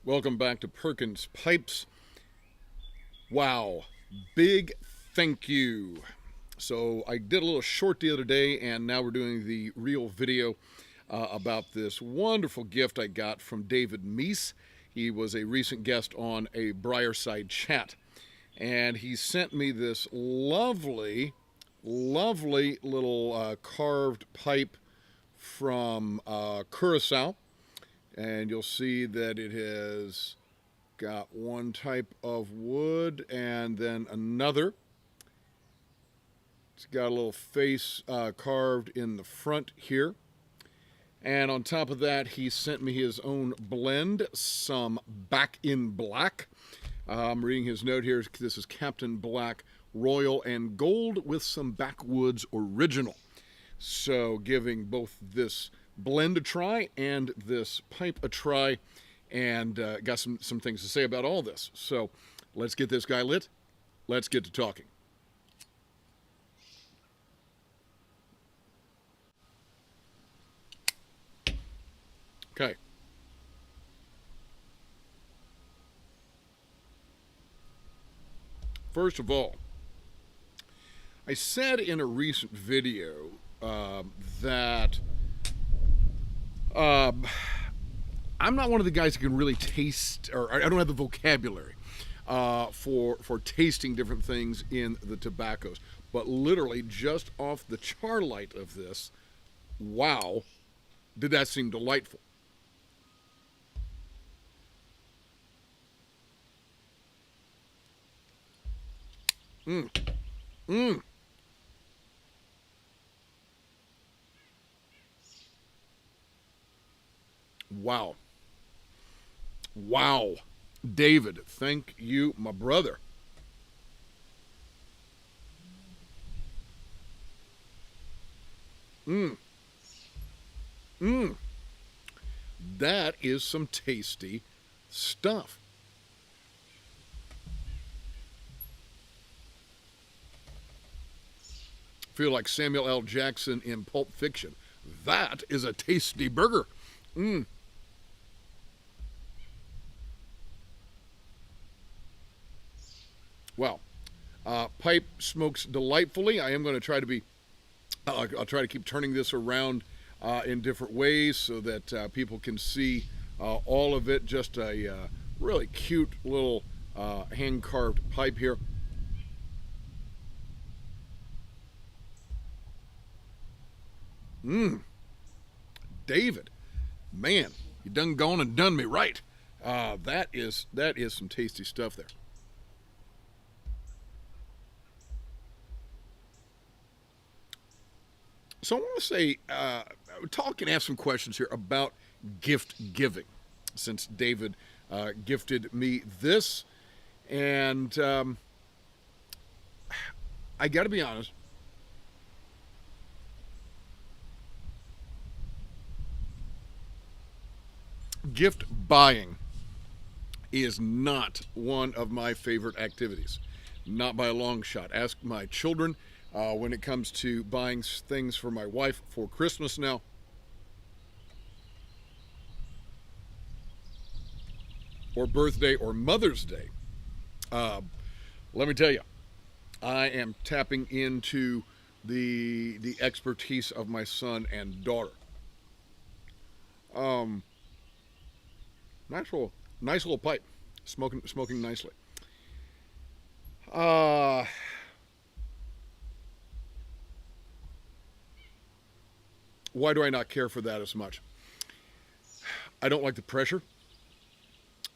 Welcome back to Perkins Pipes. Wow, big thank you. So I did a little short the other day, and now we're doing the real video about this wonderful gift I got from David Meece. He was a recent guest on a Briarside chat, and he sent me this lovely little carved pipe from Curacao. And you'll see that it has got one type of wood and then another. It's got a little face carved in the front here. And on top of that, he sent me his own blend, some Back in Black. I'm reading his note here. This is Captain Black Royal and Gold with some Backwoods Original. So giving both this blend a try and this pipe a try, and got some things to say about all this. So let's get this guy lit. Let's get to talking. Okay. First of all, I said in a recent video that I'm not one of the guys who can really taste, or I don't have the vocabulary for tasting different things in the tobaccos. But literally, just off the char light of this, wow, did that seem delightful. Wow. Wow. David, thank you, my brother. That is some tasty stuff. Feel like Samuel L. Jackson in Pulp Fiction. That is a tasty burger. Well, pipe smokes delightfully. I am going to try to be, I'll try to keep turning this around in different ways so that people can see all of it. Just a really cute little hand-carved pipe here. David, man, you done gone and done me right. That is some tasty stuff there. So I want to say, talk and ask some questions here about gift giving, since David gifted me this, and I got to be honest. Gift buying is not one of my favorite activities, not by a long shot. Ask my children. When it comes to buying things for my wife for Christmas now, or birthday or Mother's Day, let me tell you, I am tapping into the expertise of my son and daughter. Nice little pipe, smoking nicely. Why do I not care for that as much? I don't like the pressure.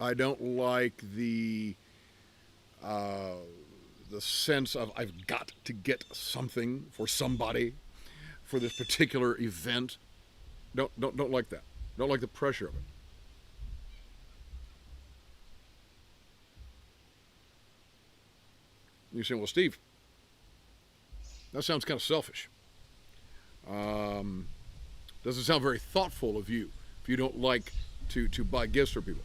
I don't like the sense of I've got to get something for somebody for this particular event. Don't like that. Don't like the pressure of it. You say, well, Steve, that sounds kind of selfish. Doesn't sound very thoughtful of you if you don't like to buy gifts for people.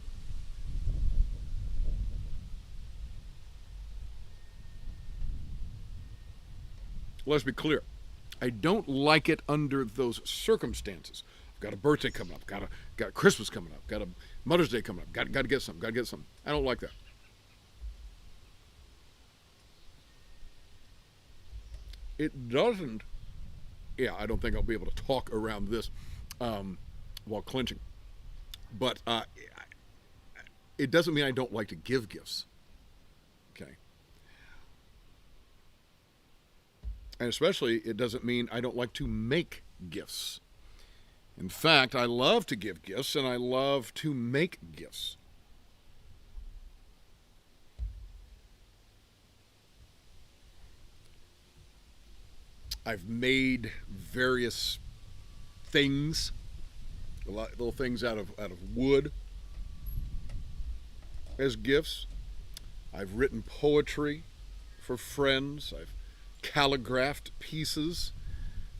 Let's be clear. I don't like it under those circumstances. Got a birthday coming up. Got Christmas coming up. Got a Mother's Day coming up. Got to get something. Got to get something. I don't like that. It doesn't. Yeah, I don't think I'll be able to talk around this while clenching. But it doesn't mean I don't like to give gifts. Okay. And especially, it doesn't mean I don't like to make gifts. In fact, I love to give gifts and I love to make gifts. I've made various things, little things out of wood as gifts. I've written poetry for friends. I've calligraphed pieces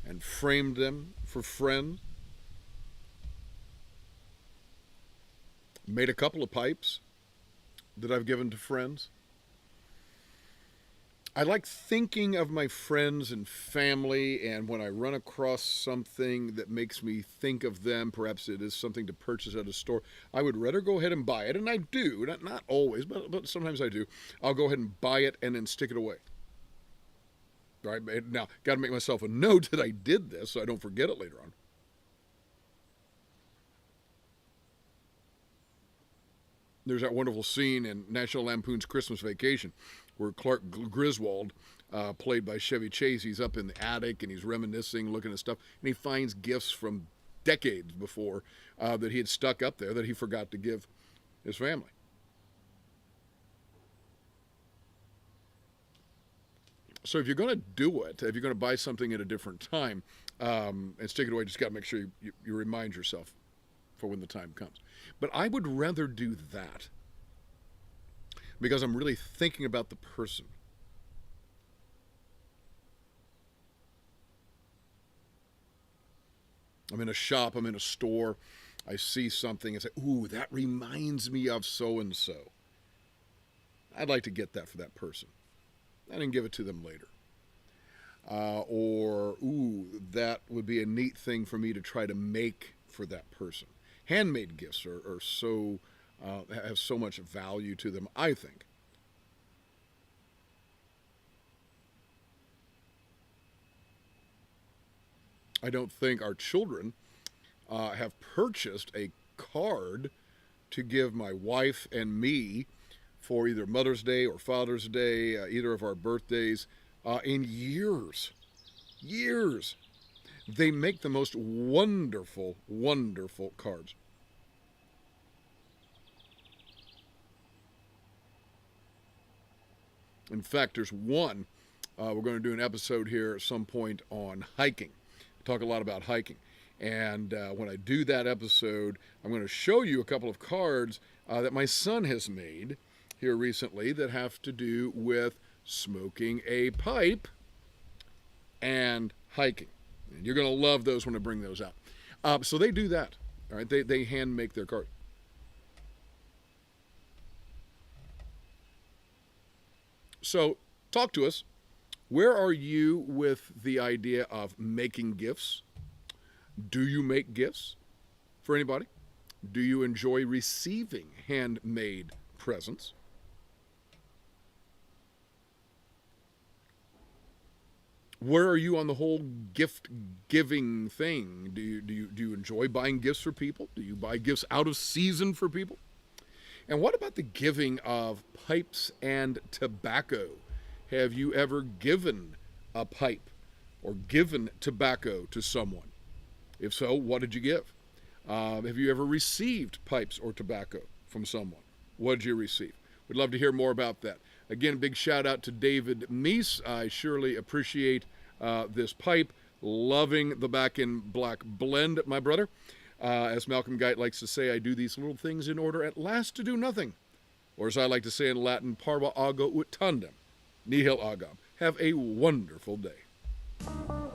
and framed them for friends. Made a couple of pipes that I've given to friends. I like thinking of my friends and family, and when I run across something that makes me think of them, perhaps it is something to purchase at a store, I would rather go ahead and buy it, and I do, not always, but sometimes I do. I'll go ahead and buy it and then stick it away. Right? Now, got to make myself a note that I did this so I don't forget it later on. There's that wonderful scene in National Lampoon's Christmas Vacation where Clark Griswold, played by Chevy Chase, he's up in the attic and he's reminiscing, looking at stuff, and he finds gifts from decades before that he had stuck up there that he forgot to give his family. So if you're going to do it, if you're going to buy something at a different time and stick it away, just got to make sure you remind yourself for when the time comes. But I would rather do that because I'm really thinking about the person. I'm in a shop, I'm in a store, I see something and say, ooh, that reminds me of so-and-so. I'd like to get that for that person. And then give it to them later. Or, ooh, that would be a neat thing for me to try to make for that person. Handmade gifts are so have so much value to them, I think. I don't think our children have purchased a card to give my wife and me for either Mother's Day or Father's Day, either of our birthdays, in years. Years. They make the most wonderful, wonderful cards. In fact, there's one, we're going to do an episode here at some point on hiking. Talk a lot about hiking. And when I do that episode, I'm going to show you a couple of cards that my son has made here recently that have to do with smoking a pipe and hiking. And you're going to love those when I bring those out. So they do that. All right, they hand make their cards. So talk to us. Where are you with the idea of making gifts? Do you make gifts for anybody? Do you enjoy receiving handmade presents? Where are you on the whole gift giving thing? Do you enjoy buying gifts for people? Do you buy gifts out of season for people? And what about the giving of pipes and tobacco? Have you ever given a pipe or given tobacco to someone? If so, what did you give? Have you ever received pipes or tobacco from someone? What did you receive? We'd love to hear more about that. Again, a big shout out to David Meece. I surely appreciate this pipe. Loving the Back in Black blend, my brother. As Malcolm Guite likes to say, I do these little things in order at last to do nothing. Or as I like to say in Latin, Parva ut tandem, nihil agam. Have a wonderful day.